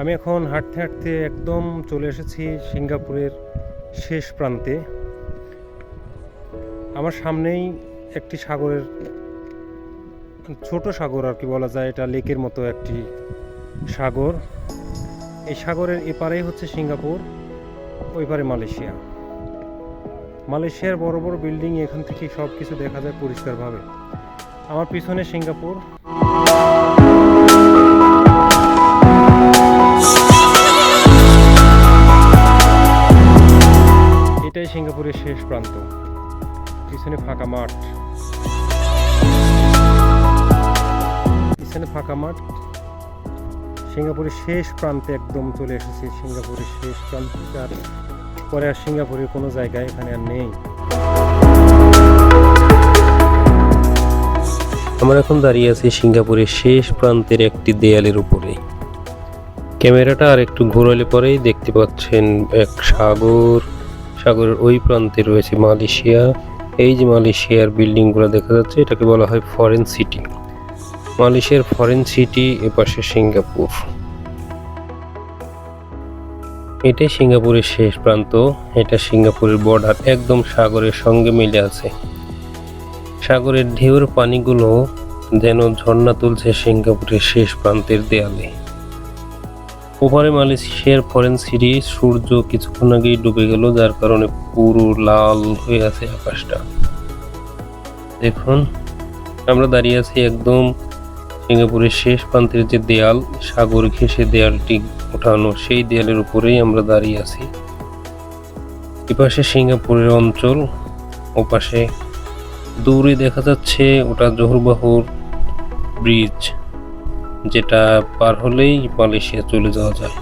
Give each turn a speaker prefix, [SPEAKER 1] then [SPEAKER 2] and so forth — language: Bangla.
[SPEAKER 1] আমি এখন হাঁটতে হাঁটতে একদম চলে এসেছি সিঙ্গাপুরের শেষ প্রান্তে। আমার সামনেই একটি সাগরের, ছোট সাগর আর কি বলা যায়, এটা লেকের মতো একটি সাগর। এই সাগরের এপারেই হচ্ছে সিঙ্গাপুর, ওই পারে মালয়েশিয়া। মালয়েশিয়ার বড় বড় বিল্ডিং এখান থেকে সব কিছু দেখা যায় পরিষ্কারভাবে। আমার পিছনে সিঙ্গাপুর। এটাই সিঙ্গাপুরের শেষ প্রান্ত। পিছনে ফাঁকা মাঠ, সিঙ্গাপুরের শেষ প্রান্তে একদম চলে এসেছি। সিঙ্গাপুরের শেষ প্রান্তে, আর পরে আর সিঙ্গাপুরের কোনো জায়গায় এখানে আর নেই।
[SPEAKER 2] আমরা এখন দাঁড়িয়ে আছি সিঙ্গাপুরের শেষ প্রান্তের একটি দেয়ালের উপরে। ক্যামেরাটা আর একটু ঘোরালে পরেই দেখতে পাচ্ছেন এক সাগর। সাগরের ওই প্রান্তে রয়েছে মালয়েশিয়া। এই যে মালয়েশিয়ার বিল্ডিংগুলো দেখা যাচ্ছে, এটাকে বলা হয় ফরেন সিটি। মালয়েশিয়ার ফরেন সিটি, এপাশে সিঙ্গাপুর। এটাই সিঙ্গাপুরের শেষ প্রান্ত। এটা সিঙ্গাপুরের বর্ডার, একদম সাগরের সঙ্গে মিলে আছে। সাগরের ঢেউর পানিগুলো যেন ঝর্ণা তুলছে সিঙ্গাপুরের শেষ প্রান্তের দেয়ালে। ওপারে মালয়েশিয়ার ফরেন সিটি। সূর্য কিছুক্ষণ আগেই ডুবে গেল, যার কারণে পুরো লাল হয়ে আছে আকাশটা। দেখুন, আমরা দাঁড়িয়ে আছি একদম সিঙ্গাপুরের শেষ প্রান্তের যে দেয়াল, সাগর ঘেঁষে দেয়ালটি ওঠানো, সেই দেয়ালের উপরেই আমরা দাঁড়িয়ে আছি। এপাশে সিঙ্গাপুরের অঞ্চল, ওপাশে দূরে দেখা যাচ্ছে ওটা জোহরবাহুর ব্রিজ, যেটা পার হলেই মালয়েশিয়া চলে যাওয়া যায়।